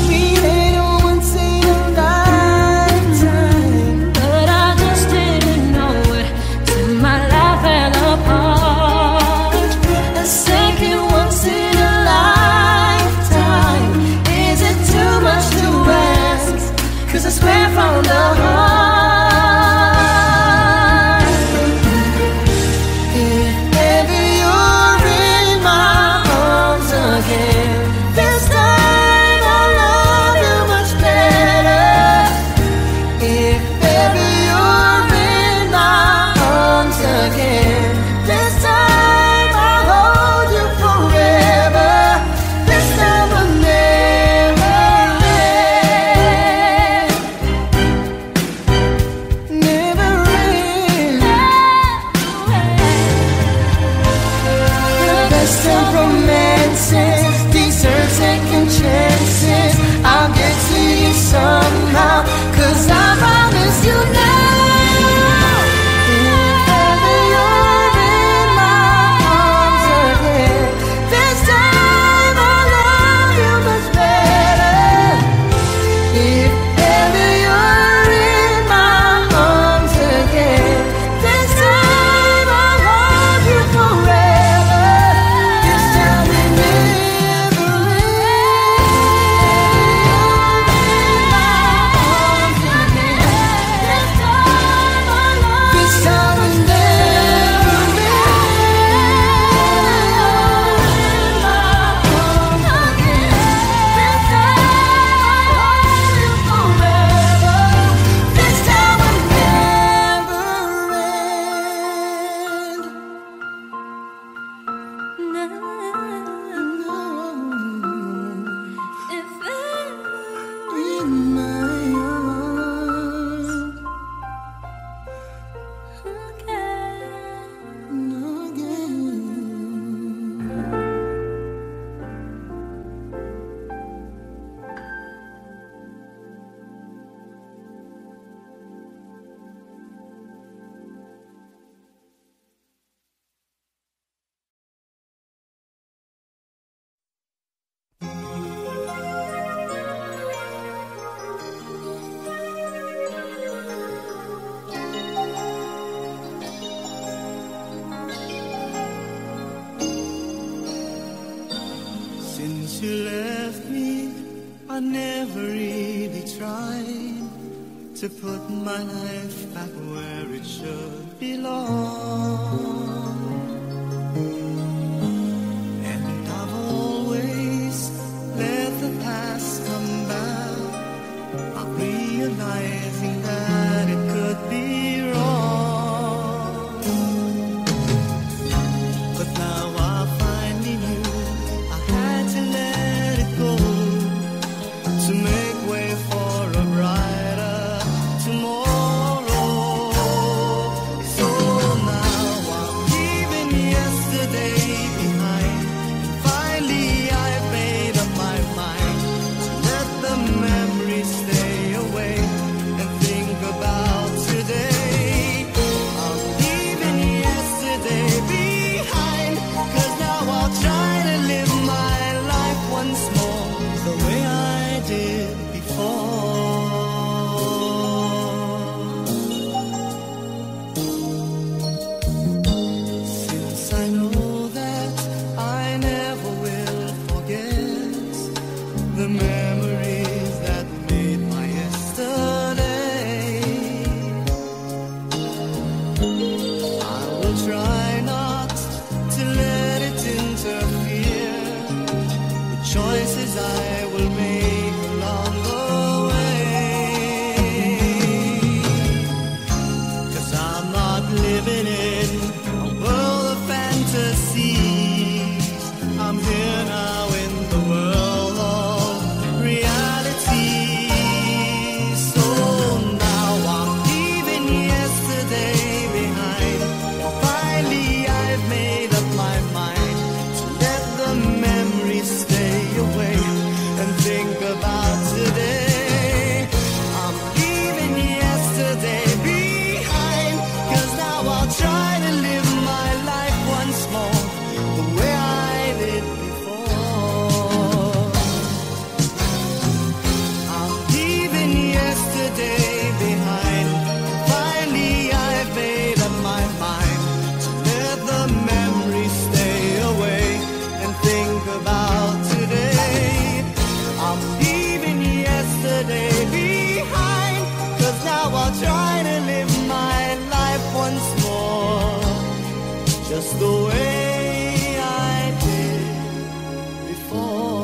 We had a once in a lifetime, But I just didn't know it till my life fell apart. a second once in a lifetime. Is it too much to ask? 'Cause I swear from the heart, if ever you're in my arms again, this time I'll love you much better. If ever you're in my arms again, this time I'll hold you forever. This time I'll never end. Never end. The best of romances deserve second chances. I'll get to you somehow, 'cause I promise you now. If ever you're in my arms again, this time I'll love you much better. If ever you're in my arms again, this time I'll hold you forever. This time we never end. This time we never Since you left me, I never really tried to put my life back where it should belong. And I've always let the past come back, not realizing that it could be wrong. But now I finally knew I had to let it go to make way for a brighter tomorrow. So I will try not to let it interfere with choices I will make along the way. 'Cause I'm not living in a world of fantasies. I'm here now in the world of reality. So now I'm leaving yesterday behind. Finally I've made up my mind to let the memories stay away and think about today. I'm leaving yesterday behind, 'cause now I'll try to live my life once more the way I did before. I'm leaving yesterday behind. Finally I've made up my mind to let the memories stay away and think about today. I'm leaving yesterday behind, 'cause now I'll try to live my life once more just the way I did before.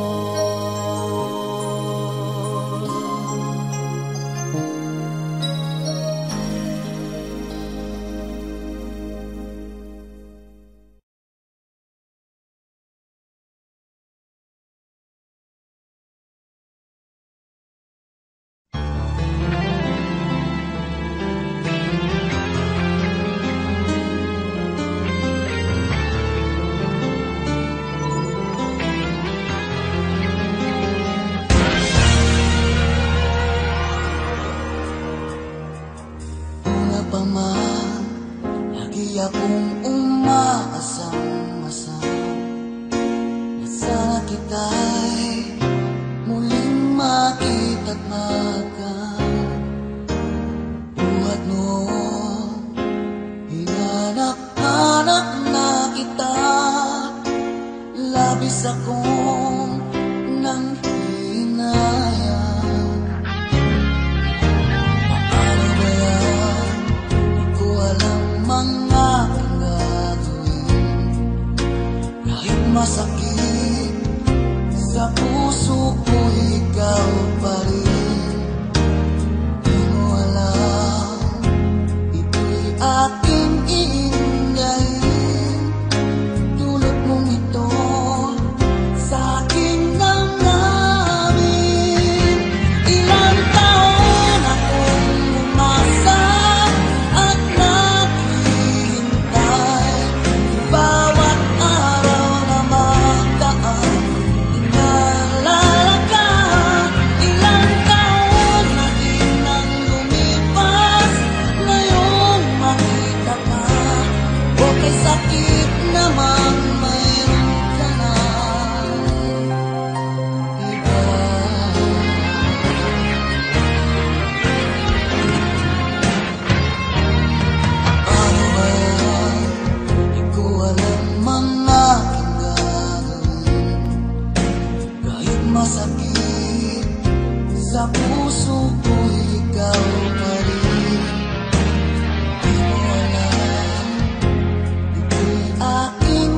Una pa man, lagi akong umaasang-asang na sana kita'y muling makita't makan. Buhat noon, hinanap-hanap na kita, labis akong nang hinayang. Paano ba yan? Di ko alam mga aking gagawin. Kahit masakit sa puso ko, ikaw pa rin. Di mo alam, ito'y aking iingayin. Tulad mong ito sa aking damdamin. Ilang taon akong umasa at naghihintay. Bawat araw na magdaan, inaalala ka. Ilang taon na din ang lumipas, ngayong makita ka. Okay, sakit naman, mayroon ka na iba. Ano ba yan? Di ko alam mga aking gagawin. Kahit masakit sa puso ko, ikaw pa rin. Di mo alam, ito'y aking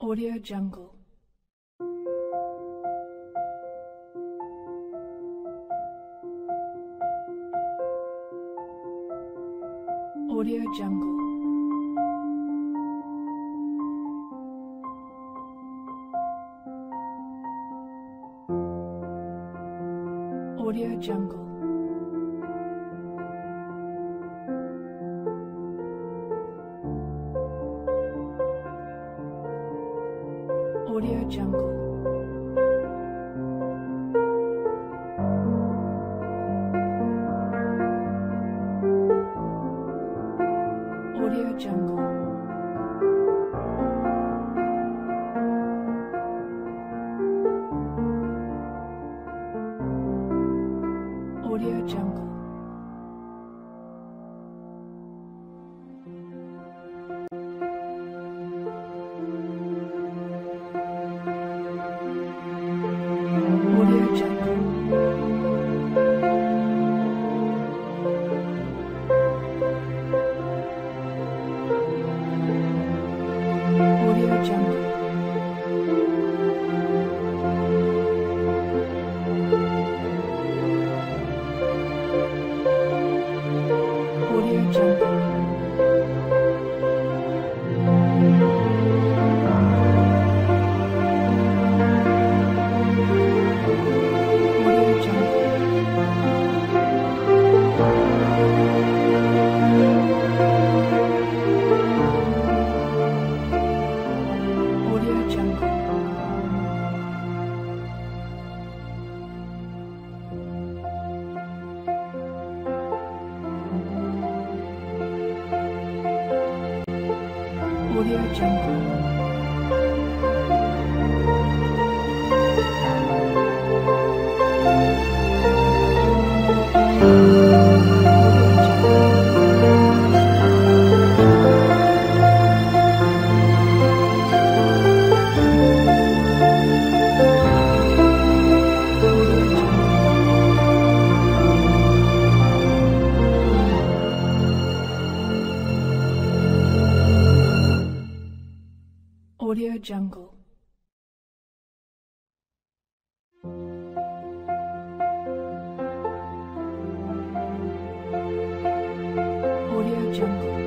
Audio Jungle. Audio Jungle. Audio Jungle. Audio Jungle. Audio Jungle. Audio Jungle. Audio Jungle. Audio Jungle. Audio Jungle. Audio Jungle. Audio Jungle. Audio Jungle. Audio Jungle. Audio Jungle.